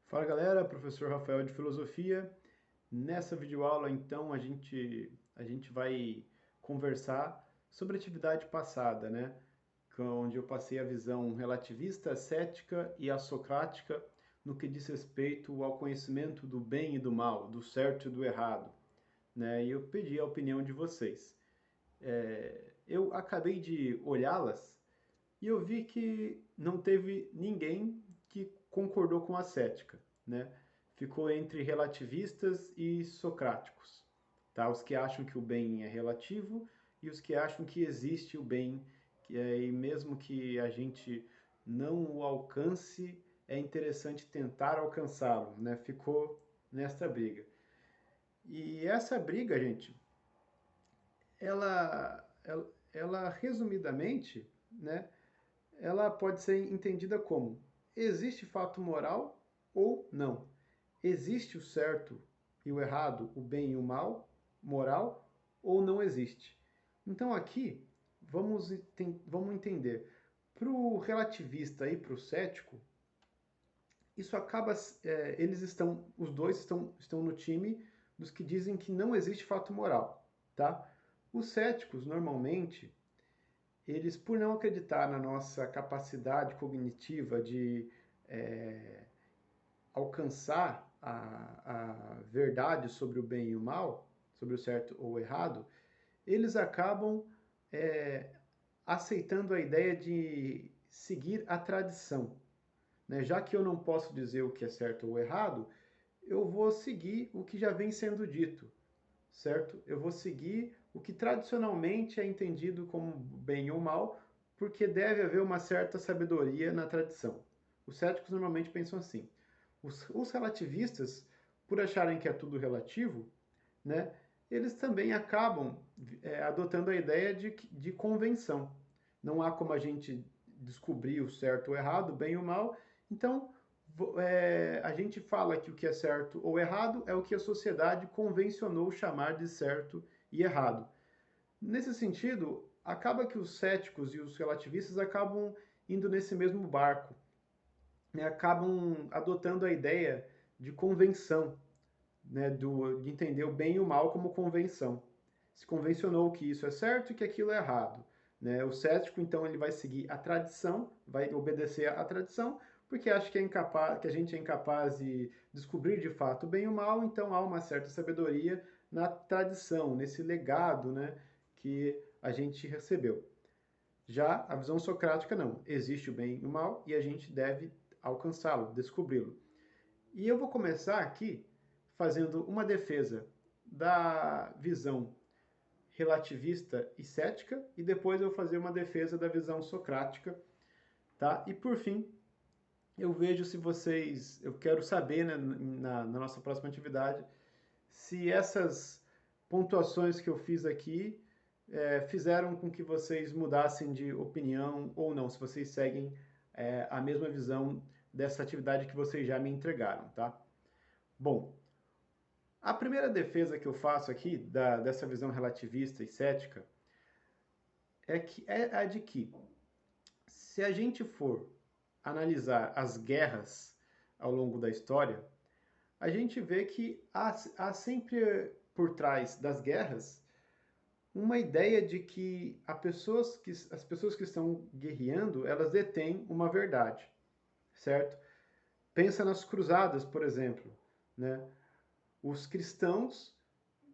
Fala galera, professor Rafael de Filosofia. Nessa videoaula, então, a gente vai conversar sobre a atividade passada, né? Onde eu passei a visão relativista, cética e assocrática no que diz respeito ao conhecimento do bem e do mal, do certo e do errado, né? E eu pedi a opinião de vocês. Eu acabei de olhá-las e eu vi que não teve ninguém que concordou com a cética, né? Ficou entre relativistas e socráticos, tá? Os que acham que o bem é relativo e os que acham que existe o bem, e mesmo que a gente não o alcance, é interessante tentar alcançá-lo, né? Ficou nesta briga. E essa briga, gente, ela resumidamente, né, ela pode ser entendida como: existe fato moral ou não? Existe o certo e o errado, o bem e o mal, moral, ou não existe? Então aqui vamos entender. Para o relativista e para o cético, isso acaba, os dois estão no time dos que dizem que não existe fato moral, tá? Os céticos normalmente eles, por não acreditar na nossa capacidade cognitiva de é, alcançar a verdade sobre o bem e o mal, sobre o certo ou o errado, eles acabam é, aceitando a ideia de seguir a tradição, né? Já que eu não posso dizer o que é certo ou errado, eu vou seguir o que já vem sendo dito, certo? Eu vou seguir o que tradicionalmente é entendido como bem ou mal, porque deve haver uma certa sabedoria na tradição. Os céticos normalmente pensam assim. Os relativistas, por acharem que é tudo relativo, né, eles também acabam adotando a ideia de convenção. Não há como a gente descobrir o certo ou errado, o bem ou mal, então a gente fala que o que é certo ou errado é o que a sociedade convencionou chamar de certo e errado. Nesse sentido, acaba que os céticos e os relativistas acabam indo nesse mesmo barco, né? Acabam adotando a ideia de convenção, né? De entender o bem e o mal como convenção. Se convencionou que isso é certo e que aquilo é errado, né? O cético, então, ele vai seguir a tradição, vai obedecer à tradição, porque acha que, que a gente é incapaz de descobrir de fato o bem e o mal, então há uma certa sabedoria na tradição, nesse legado, né, que a gente recebeu. Já a visão socrática não, existe o bem e o mal e a gente deve alcançá-lo, descobri-lo. E eu vou começar aqui fazendo uma defesa da visão relativista e cética e depois eu vou fazer uma defesa da visão socrática, tá? E por fim, eu vejo se vocês, eu quero saber, né, na nossa próxima atividade, se essas pontuações que eu fiz aqui fizeram com que vocês mudassem de opinião ou não, se vocês seguem a mesma visão dessa atividade que vocês já me entregaram, tá? Bom, a primeira defesa que eu faço aqui dessa visão relativista e cética é a de que, se a gente for analisar as guerras ao longo da história, a gente vê que há sempre por trás das guerras uma ideia de que, as pessoas que estão guerreando, elas detêm uma verdade, certo? Pensa nas cruzadas, por exemplo, né? Os cristãos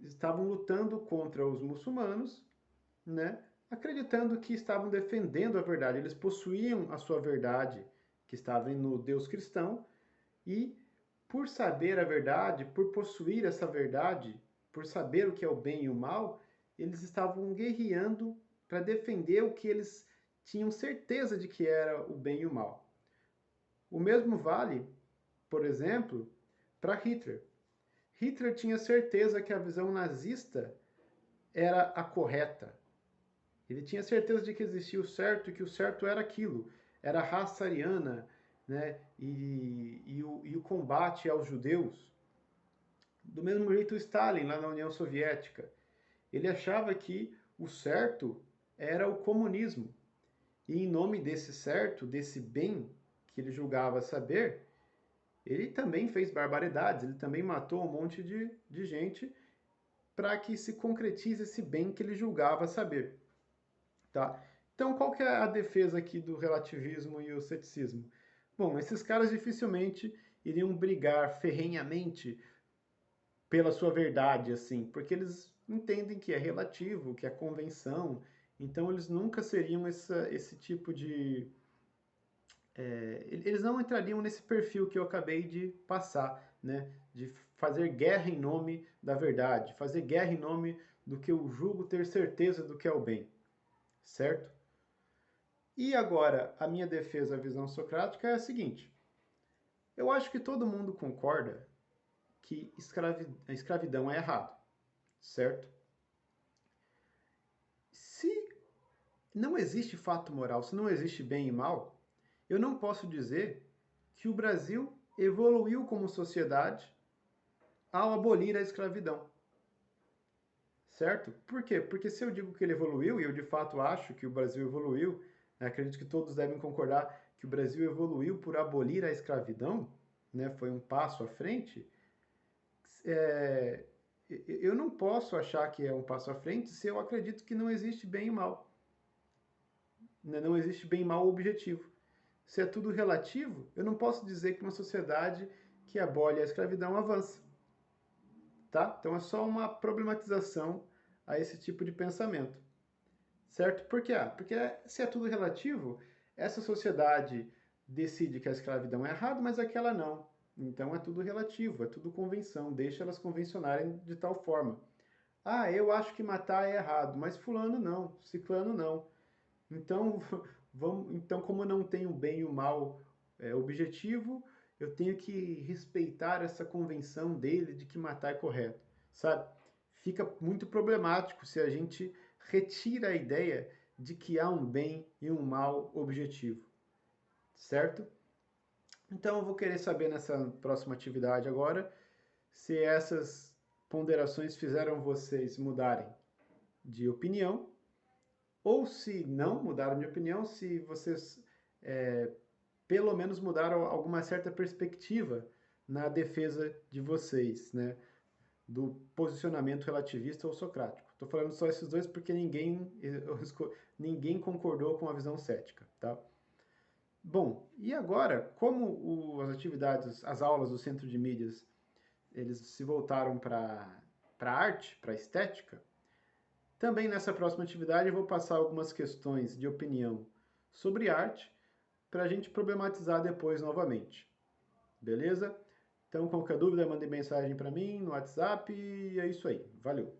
estavam lutando contra os muçulmanos, né? Acreditando que estavam defendendo a verdade. Eles possuíam a sua verdade, que estava no Deus cristão, e por saber a verdade, por possuir essa verdade, por saber o que é o bem e o mal, eles estavam guerreando para defender o que eles tinham certeza de que era o bem e o mal. O mesmo vale, por exemplo, para Hitler. Hitler tinha certeza que a visão nazista era a correta. Ele tinha certeza de que existia o certo e que o certo era aquilo, era a raça ariana, né? E o combate aos judeus. Do mesmo jeito, o Stalin, lá na União Soviética, ele achava que o certo era o comunismo. E em nome desse certo, desse bem que ele julgava saber, Ele também fez barbaridades, ele também matou um monte de gente para que se concretize esse bem que ele julgava saber. Tá? Então, qual que é a defesa aqui do relativismo e o ceticismo? Bom, esses caras dificilmente iriam brigar ferrenhamente pela sua verdade, assim, porque eles entendem que é relativo, que é convenção, então eles nunca seriam esse tipo de... eles não entrariam nesse perfil que eu acabei de passar, né? De fazer guerra em nome da verdade, fazer guerra em nome do que eu julgo ter certeza do que é o bem, certo? E agora, a minha defesa à visão socrática é a seguinte: eu acho que todo mundo concorda que a escravidão é errado, certo? Se não existe fato moral, se não existe bem e mal, eu não posso dizer que o Brasil evoluiu como sociedade ao abolir a escravidão, certo? Por quê? Porque se eu digo que ele evoluiu, e eu de fato acho que o Brasil evoluiu, acredito que todos devem concordar que o Brasil evoluiu por abolir a escravidão, né, foi um passo à frente, é, eu não posso achar que é um passo à frente se eu acredito que não existe bem e mal. Né? Não existe bem e mal objetivo. Se é tudo relativo, eu não posso dizer que uma sociedade que abole a escravidão avança. Tá? Então é só uma problematização a esse tipo de pensamento. Certo? Por quê? Porque se é tudo relativo, essa sociedade decide que a escravidão é errado, mas aquela não. Então é tudo relativo, é tudo convenção, deixa elas convencionarem de tal forma. Ah, eu acho que matar é errado, mas fulano não, ciclano não. Então, então como não tem o bem e o mal objetivo, eu tenho que respeitar essa convenção dele de que matar é correto, sabe? Fica muito problemático se a gente retira a ideia de que há um bem e um mal objetivo, certo? Então eu vou querer saber nessa próxima atividade agora se essas ponderações fizeram vocês mudarem de opinião ou se não mudaram de opinião, se vocês pelo menos mudaram alguma certa perspectiva na defesa de vocês, né? Do posicionamento relativista ou socrático. Estou falando só esses dois porque ninguém concordou com a visão cética, tá? Bom, e agora, como as atividades, as aulas do Centro de Mídias, eles se voltaram para arte, para estética, também nessa próxima atividade eu vou passar algumas questões de opinião sobre arte para a gente problematizar depois novamente. Beleza? Então, qualquer dúvida, mande mensagem para mim no WhatsApp e é isso aí. Valeu!